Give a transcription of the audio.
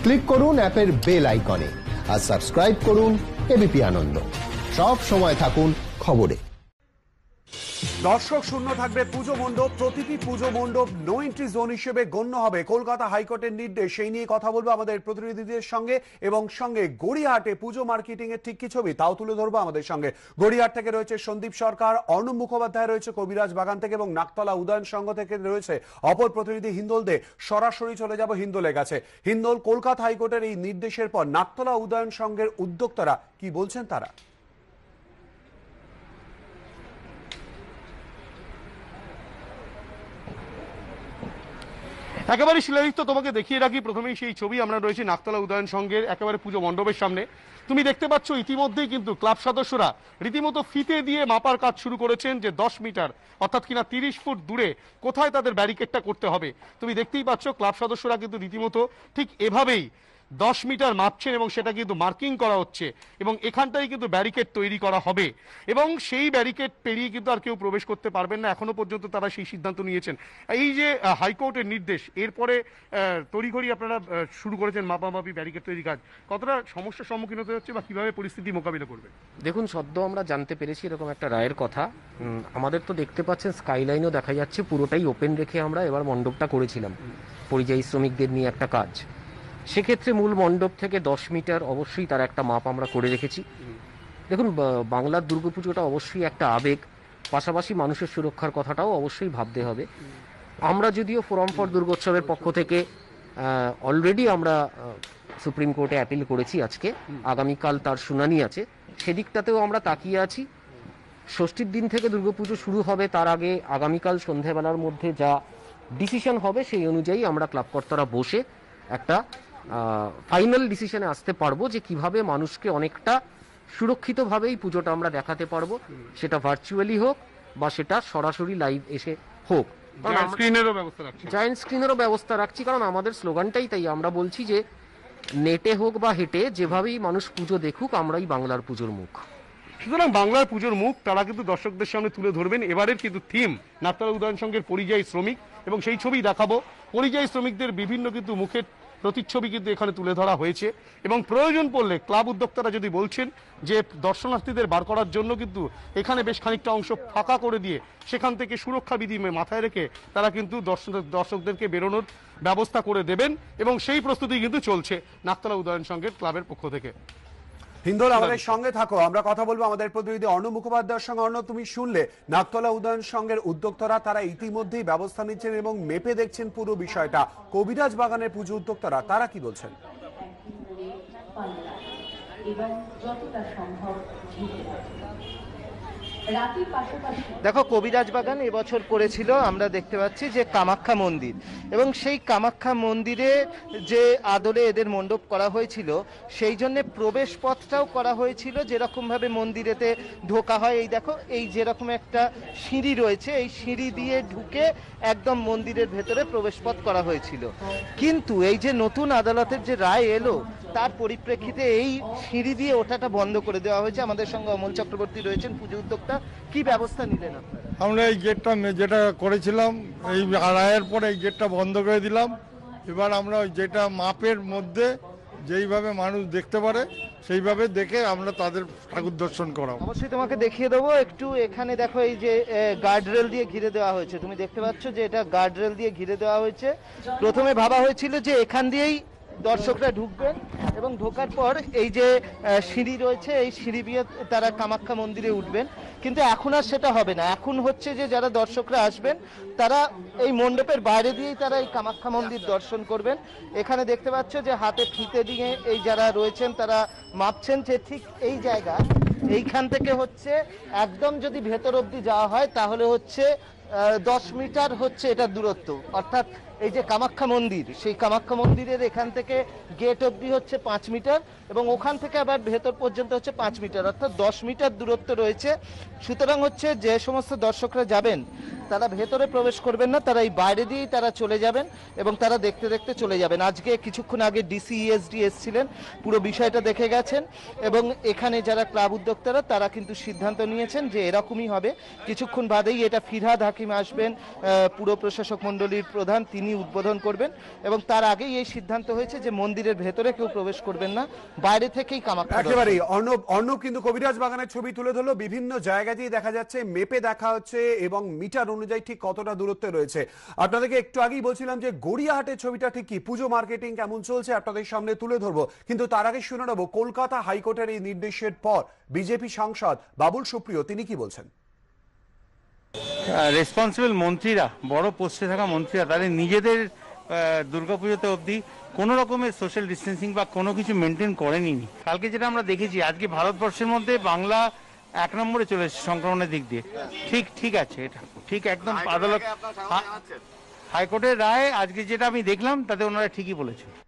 Click করুন অ্যাপের bell আইকনে আর সাবস্ক্রাইব করুন এবিপি আনন্দ। সব সময় থাকুন খবরে। দর্শক শূন্য থাকবে পুজো মণ্ডপ, প্রতিটি পুজো মণ্ডপ নো এন্ট্রি জোন হিসেবে গণ্য হবে। কলকাতা হাইকোর্টের নির্দেশ, সেই নিয়ে কথা বলবো আমাদের প্রতিনিধিদের সঙ্গে এবং সঙ্গে গড়িয়াহাটে পুজো মার্কেটিং এর ঠিক কি ছবি তাও তুলে ধরবো আমাদের সঙ্গে। গড়িয়াহাট থেকে রয়েছে সন্দীপ সরকার, অর্ণব মুখোপাধ্যায় রয়েছে কবিরাজ বাগান থেকে এবং নাকতলা উদয়ন সংঘ থেকে রয়েছে অপর প্রতিনিধি হিন্দোল দে। সরাসরি চলে যাব হিন্দোলের কাছে। হিন্দোল, কলকাতা হাইকোর্টের এই নির্দেশের পর নাকতলা উদয়ন সংঘের উদ্যোক্তারা কি বলছেন তারা? একেবারে শিলালিপ্ত তোমাকে দেখিয়ে রাখি প্রথমেই সেই ছবি। আমরা রয়েছি নাকতলা উদয়ন সংঘের একেবারে পুজো মণ্ডপের সামনে। তুমি দেখতে পাচ্ছ ইতিমধ্যেই কিন্তু ক্লাব সদস্যরা রীতিমতো ফিতে দিয়ে মাপার কাজ শুরু করেছেন যে 10 মিটার অর্থাৎ কিনা 30 ফুট দূরে কোথায় তাদের ব্যারিকেডটা করতে হবে। তুমি দেখতেই পাচ্ছ ক্লাব সদস্যরা কিন্তু রীতিমতো ঠিক এভাবেই 10 মিটার মাপছেন এবং সেটা কিন্তু মার্কিং করা হচ্ছে এবং এখানটাই কিন্তু ব্যারিকেড তৈরি করা হবে এবং সেই ব্যারিকেড পেরিয়ে কিন্তু আর কেউ প্রবেশ করতে পারবেন না। এখনো পর্যন্ত তারা সেই সিদ্ধান্ত নিয়েছেন। এই যে হাইকোর্টের নির্দেশ, এরপরে তড়িঘড়ি আপনারা শুরু করেছেন মাপামাপি ব্যারিকেড তৈরি কাজ। কতটা সমস্যার সম্মুখীন হতে হচ্ছে বা কিভাবে পরিস্থিতি মোকাবিলা করবে? দেখুন, সদ্য আমরা জানতে পেরেছি এরকম একটা রায়ের কথা। আমাদের তো দেখতে পাচ্ছেন স্কাইলাইনও দেখা যাচ্ছে, পুরোটাই ওপেন রেখে আমরা এবার মণ্ডপটা করেছিলাম পরিযায়ী শ্রমিকদের নিয়ে একটা কাজ। সেক্ষেত্রে মূল মণ্ডপ থেকে 10 মিটার অবশ্যই তার একটা মাপ আমরা করে রেখেছি। দেখুন, বাংলার দুর্গাপুজোটা অবশ্যই একটা আবেগ, পাশাপাশি মানুষের সুরক্ষার কথাটাও অবশ্যই ভাবতে হবে। আমরা যদিও ফোরাম ফর দুর্গোৎসবের পক্ষ থেকে অলরেডি আমরা সুপ্রিম কোর্টে অ্যাপিল করেছি, আজকে আগামীকাল তার শুনানি আছে, সেদিকটাতেও আমরা তাকিয়ে আছি। ষষ্ঠীর দিন থেকে দুর্গাপুজো শুরু হবে, তার আগে আগামীকাল সন্ধ্যাবেলার মধ্যে যা ডিসিশন হবে সেই অনুযায়ী আমরা ক্লাবকর্তারা বসে একটা ফাইনাল ডিসিশনে আসতে পারবো যে কিভাবে মানুষকে অনেকটা সুরক্ষিতভাবে এই পুজোটা আমরা দেখাতে পারবো, সেটা ভার্চুয়ালি হোক বা সেটা সরাসরি লাইভ এসে হোক। জায়ান্ট স্ক্রিনেরও ব্যবস্থা রাখছি, কারণ আমাদের স্লোগানটাই তাই। আমরা বলছি যে নেটে হোক বা হেঁটে যেভাবেই মানুষ পুজো দেখুক, আমরাই বাংলার পুজোর মুখ। সুতরাং বাংলার পুজোর মুখ তারা কিন্তু দর্শকদের সামনে তুলে ধরবেন। এবারের কিন্তু থিম নাকতলা উদয়ন সংঘের পরিযায়ী শ্রমিক এবং সেই ছবি দেখাবো। পরিযায়ী শ্রমিকদের বিভিন্ন কিন্তু মুখের প্রতিচ্ছবি কিন্তু এখানে তুলে ধরা হয়েছে এবং প্রয়োজন পড়লে ক্লাব উদ্যোক্তারা যদি বলছেন যে দর্শনার্থীদের বার করার জন্য কিন্তু এখানে বেশ খানিকটা অংশ ফাঁকা করে দিয়ে সেখান থেকে সুরক্ষা বিধি মাথায় রেখে তারা কিন্তু দর্শকদেরকে বেরোনোর ব্যবস্থা করে দেবেন এবং সেই প্রস্তুতি কিন্তু চলছে নাকতলা উদয়ন সংঘের ক্লাবের পক্ষ থেকে। হিন্দোল, আমাদের সঙ্গে থাকো, আমরা কথা বলবো আমাদের প্রতিনিধি অর্ণব মুখোপাধ্যায়ের সঙ্গে। অর্ণব, তুমি শুনলে নাকতলা উদয়ন সংঘের উদ্যোক্তারা তারা ইতিমধ্যেই ব্যবস্থা নিচ্ছেন এবং মেপে দেখছেন পুরো বিষয়টা। কবিরাজ বাগানের পুজো উদ্যোক্তারা তারা কি বলছেন? দেখো, কবিরাজ বাগান এবছর করেছিল, আমরা দেখতে পাচ্ছি যে কামাখ্যা মন্দির, এবং সেই কামাখ্যা মন্দিরে যে আদলে এদের মণ্ডপ করা হয়েছিল সেই জন্য প্রবেশ পথটাও করা হয়েছিল যেরকম ভাবে মন্দিরেতে ঢোকা হয়। এই দেখো, এই যেরকম একটা সিঁড়ি রয়েছে, এই সিঁড়ি দিয়ে ঢুকে একদম মন্দিরের ভেতরে প্রবেশ পথ করা হয়েছিল। কিন্তু এই যে নতুন আদালতের যে রায় এলো তার পরিপ্রেক্ষিতে এই সিঁড়ি দিয়ে ওঠাটা বন্ধ করে দেওয়া হয়েছে। আমাদের সঙ্গে অমল চক্রবর্তী রয়েছেন, পুজো উদ্যোক্তা। কি ব্যবস্থা নিলেন আপনারা? আমরা এই গেটটা যেটা করেছিলাম, এই রায়ের পরে এই গেটটা বন্ধ করে দিলাম। এবার আমরা যেটা মাপের মধ্যে যেইভাবে মানুষ দেখতে পারে সেইভাবে দেখে আমরা তাদের ঠাকুর দর্শন করাবো। অবশ্যই তোমাকে দেখিয়ে দেবো একটু। এখানে দেখো, এই যে গার্ডরেল দিয়ে ঘিরে দেওয়া হয়েছে, তুমি দেখতে পাচ্ছ যে এটা গার্ডরেল দিয়ে ঘিরে দেওয়া হয়েছে। প্রথমে ভাবা হয়েছিল যে এখান দিয়েই দর্শকরা ঢুকবেন এবং ঢোকার পর এই যে সিঁড়ি রয়েছে এই সিঁড়ি দিয়ে তারা কামাখ্যা মন্দিরে উঠবেন, কিন্তু এখন আর সেটা হবে না। এখন হচ্ছে যে যারা দর্শকরা আসবেন তারা এই মণ্ডপের বাইরে দিয়েই তারা এই কামাখ্যা মন্দির দর্শন করবেন। এখানে দেখতে পাচ্ছ যে হাতে ফিতে দিয়ে এই যারা রয়েছেন তারা মাপছেন যে ঠিক এই জায়গা, এইখান থেকে হচ্ছে একদম যদি ভেতর অবধি যাওয়া হয় তাহলে হচ্ছে 10 মিটার হচ্ছে এটা দূরত্ব। অর্থাৎ এই যে কামাখ্যা মন্দির, সেই কামাখ্যা মন্দিরের এখান থেকে গেট অবধি হচ্ছে 5 মিটার এবং ওখান থেকে আবার ভেতর পর্যন্ত হচ্ছে 5 মিটার, অর্থাৎ 10 মিটার দূরত্ব রয়েছে। সুতরাং হচ্ছে যে সমস্ত দর্শকরা যাবেন তারা ভেতরে প্রবেশ করবেন না, তারা এই বাইরে দিয়েই তারা চলে যাবেন এবং তারা দেখতে দেখতে চলে যাবেন। আজকে কিছুক্ষণ আগে ডিসি-ইএসডি এসেছিলেন, পুরো বিষয়টা দেখে গেছেন এবং এখানে যারা ক্লাব উদ্যোক্তারা তারা কিন্তু সিদ্ধান্ত নিয়েছেন যে এরকমই হবে। কিছুক্ষণ বাদেই এটা ফিরহাদ হাকিম আসবেন, পুর প্রশাসক মণ্ডলীর প্রধান, তিনি তিনি উদ্বোধন করবেন এবং তার আগেই এই সিদ্ধান্ত হয়েছে যে মন্দিরের ভেতরে কেউ প্রবেশ করবেন না, বাইরে থেকেই কামাখ্যা দর্শন। একেবারেই অর্ণব কিন্তু কবিরাজ বাগানের ছবি তুলে ধরলো, বিভিন্ন জায়গাতেই দেখা যাচ্ছে, মেপে দেখা হচ্ছে এবং মিটার অনুযায়ী ঠিক কতটা দূরত্বে রয়েছে। আপনাদেরকে একটু আগেই বলছিলাম যে গড়িয়াহাটের ছবিটা ঠিক কি, পুজো মার্কেটিং কেমন চলছে আপনাদের সামনে তুলে ধরবো, কিন্তু তার আগে শুনে নেবো কলকাতা হাইকোর্টের এই নির্দেশের পর বিজেপি সাংসদ বাবুল সুপ্রিয় তিনি কি বলছেন। রেসপন্সিবল মন্ত্রীরা, বড় পোস্টে থাকা মন্ত্রীরা তাদের নিজেদের দুর্গাপুজোতে অবধি কোনো রকমের সোশ্যাল ডিস্টেন্সিং বা কোনো কিছু মেনটেন করেনি। কালকে যেটা আমরা দেখেছি, আজকে ভারতবর্ষের মধ্যে বাংলা 1 নম্বরে চলে এসেছে সংক্রমণের দিক দিয়ে। ঠিক আছে, এটা ঠিক একদম আদালত হাইকোর্টের রায় আজকে যেটা আমি দেখলাম তাতে ওনারা ঠিকই বলেছে।